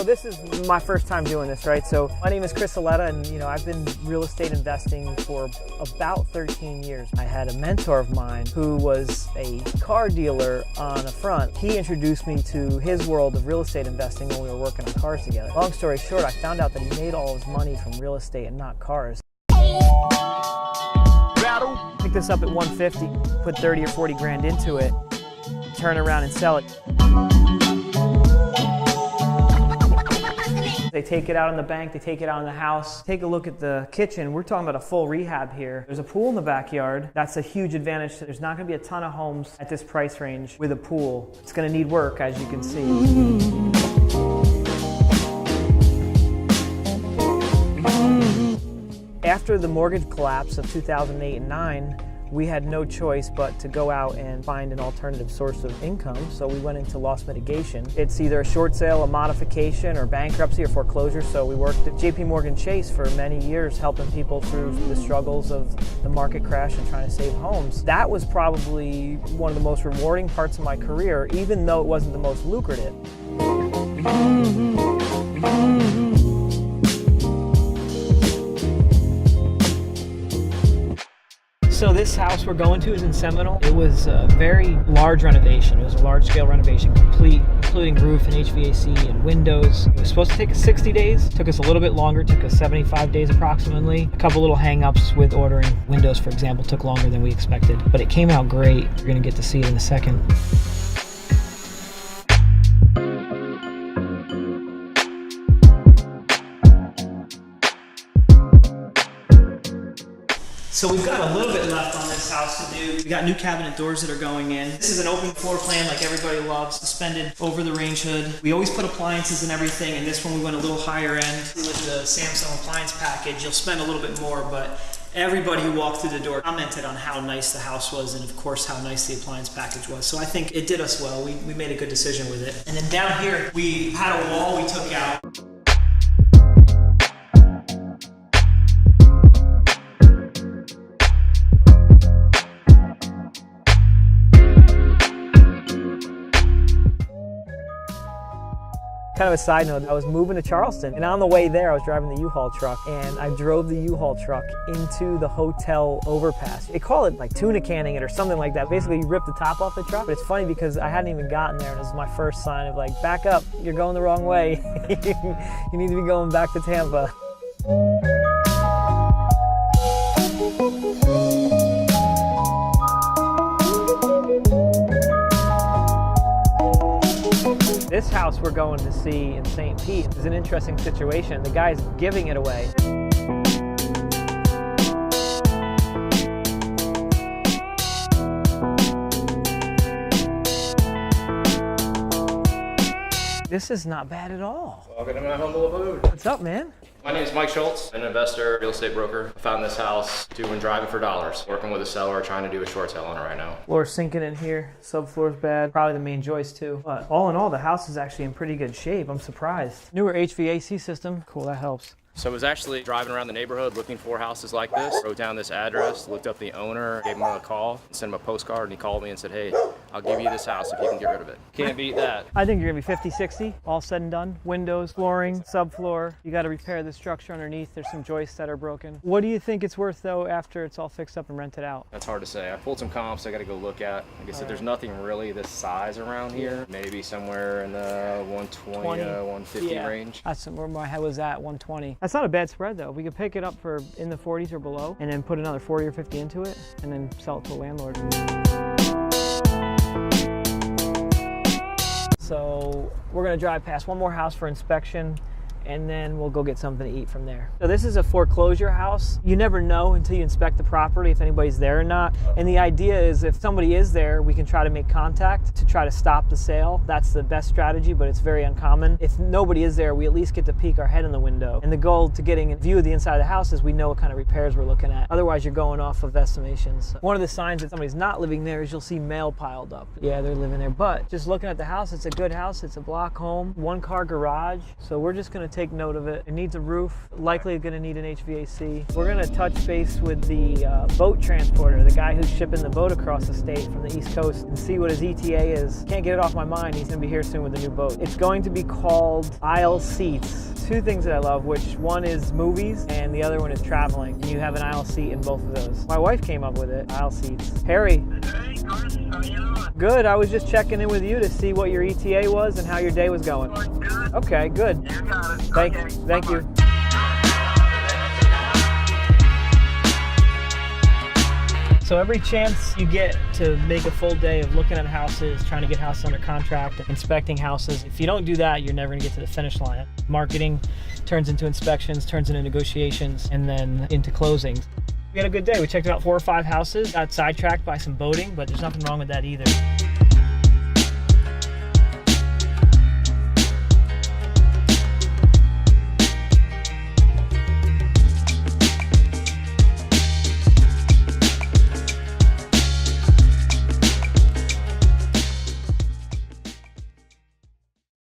So this is my first time doing this, right? So my name is Chris Aletta, and I've been real estate investing for about 13 years. I had a mentor of mine who was a car dealer on a front. He introduced me to his world of real estate investing when we were working on cars together. Long story short, I found out that he made all his money from real estate and not cars. Pick this up at 150, put 30 or 40 grand into it, turn around and sell it. They take it out in the bank, they take it out in the house. Take a look at the kitchen. We're talking about a full rehab here. There's a pool in the backyard. That's a huge advantage. There's not going to be a ton of homes at this price range with a pool. It's going to need work, as you can see. After the mortgage collapse of 2008 and 9, we had no choice but to go out and find an alternative source of income, so we went into loss mitigation. It's either a short sale, a modification, or bankruptcy or foreclosure, so we worked at JP Chase for many years helping people through the struggles of the market crash and trying to save homes. That was probably one of the most rewarding parts of my career, even though it wasn't the most lucrative. So this house we're going to is in Seminole. It was a very large renovation. It was a large-scale renovation, complete, including roof and HVAC and windows. It was supposed to take us 60 days. It took us a little bit longer. It took us 75 days approximately. A couple little hang-ups with ordering windows, for example, took longer than we expected. But it came out great. You're going to get to see it in a second. So we've got a little bit left on this house to do. We got new cabinet doors that are going in. This is an open floor plan like everybody loves, suspended over the range hood. We always put appliances and everything, and this one we went a little higher end. With the Samsung appliance package, you'll spend a little bit more, but everybody who walked through the door commented on how nice the house was and of course how nice the appliance package was. So I think it did us well. We made a good decision with it. And then down here, we had a wall we took out. Kind of a side note, I was moving to Charleston, and on the way there I was driving the U-Haul truck, and I drove the U-Haul truck into the hotel overpass. They call it like tuna canning it or something like that. Basically you rip the top off the truck, but it's funny because I hadn't even gotten there, and this was my first sign of like, back up, you're going the wrong way. You need to be going back to Tampa. This house we're going to see in St. Pete is an interesting situation. The guy's giving it away. This is not bad at all. Welcome to my humble abode. What's up, man? My name is Mike Schultz. I'm an investor, real estate broker. I found this house doing driving for dollars. Working with a seller, trying to do a short sale on it right now. Floor's sinking in here. Subfloor's bad. Probably the main joist too. But all in all, the house is actually in pretty good shape. I'm surprised. Newer HVAC system. Cool, that helps. So I was actually driving around the neighborhood looking for houses like this. Wrote down this address, looked up the owner, gave him a call, sent him a postcard, and he called me and said, hey, I'll give you this house if you can get rid of it. Can't beat that. I think you're gonna be 50, 60, all said and done. Windows, flooring, subfloor. You gotta repair the structure underneath. There's some joists that are broken. What do you think it's worth though after it's all fixed up and rented out? That's hard to say. I pulled some comps I gotta go look at. Like I said, there's nothing really this size around here. Maybe somewhere in the 120, 150 range. That's where my head was at, 120. That's not a bad spread though. We could pick it up for in the 40s or below and then put another 40 or 50 into it and then sell it to a landlord. So we're gonna drive past one more house for inspection, and then we'll go get something to eat from there. So this is a foreclosure house. You never know until you inspect the property if anybody's there or not. And the idea is if somebody is there, we can try to make contact to try to stop the sale. That's the best strategy, but it's very uncommon. If nobody is there, we at least get to peek our head in the window. And the goal to getting a view of the inside of the house is we know what kind of repairs we're looking at. Otherwise, you're going off of estimations. One of the signs that somebody's not living there is you'll see mail piled up. Yeah, they're living there. But just looking at the house, it's a good house. It's a block home, one car garage. So we're just gonna take note of it. It needs a roof, likely going to need an HVAC. We're going to touch base with the boat transporter, the guy who's shipping the boat across the state from the East Coast, and see what his ETA is. Can't get it off my mind. He's going to be here soon with a new boat. It's going to be called Aisle Seats. Two things that I love, which one is movies and the other one is traveling. And you have an aisle seat in both of those. My wife came up with it, Aisle Seats. Harry. Hey, Chris, how you doing? Good. I was just checking in with you to see what your ETA was and how your day was going. Good. Okay, good. You got it. Thank Okay. you. So every chance you get to make a full day of looking at houses, trying to get houses under contract, inspecting houses, if you don't do that, you're never gonna get to the finish line. Marketing turns into inspections, turns into negotiations, and then into closings. We had a good day. We checked out 4 or 5 houses, got sidetracked by some boating, but there's nothing wrong with that either.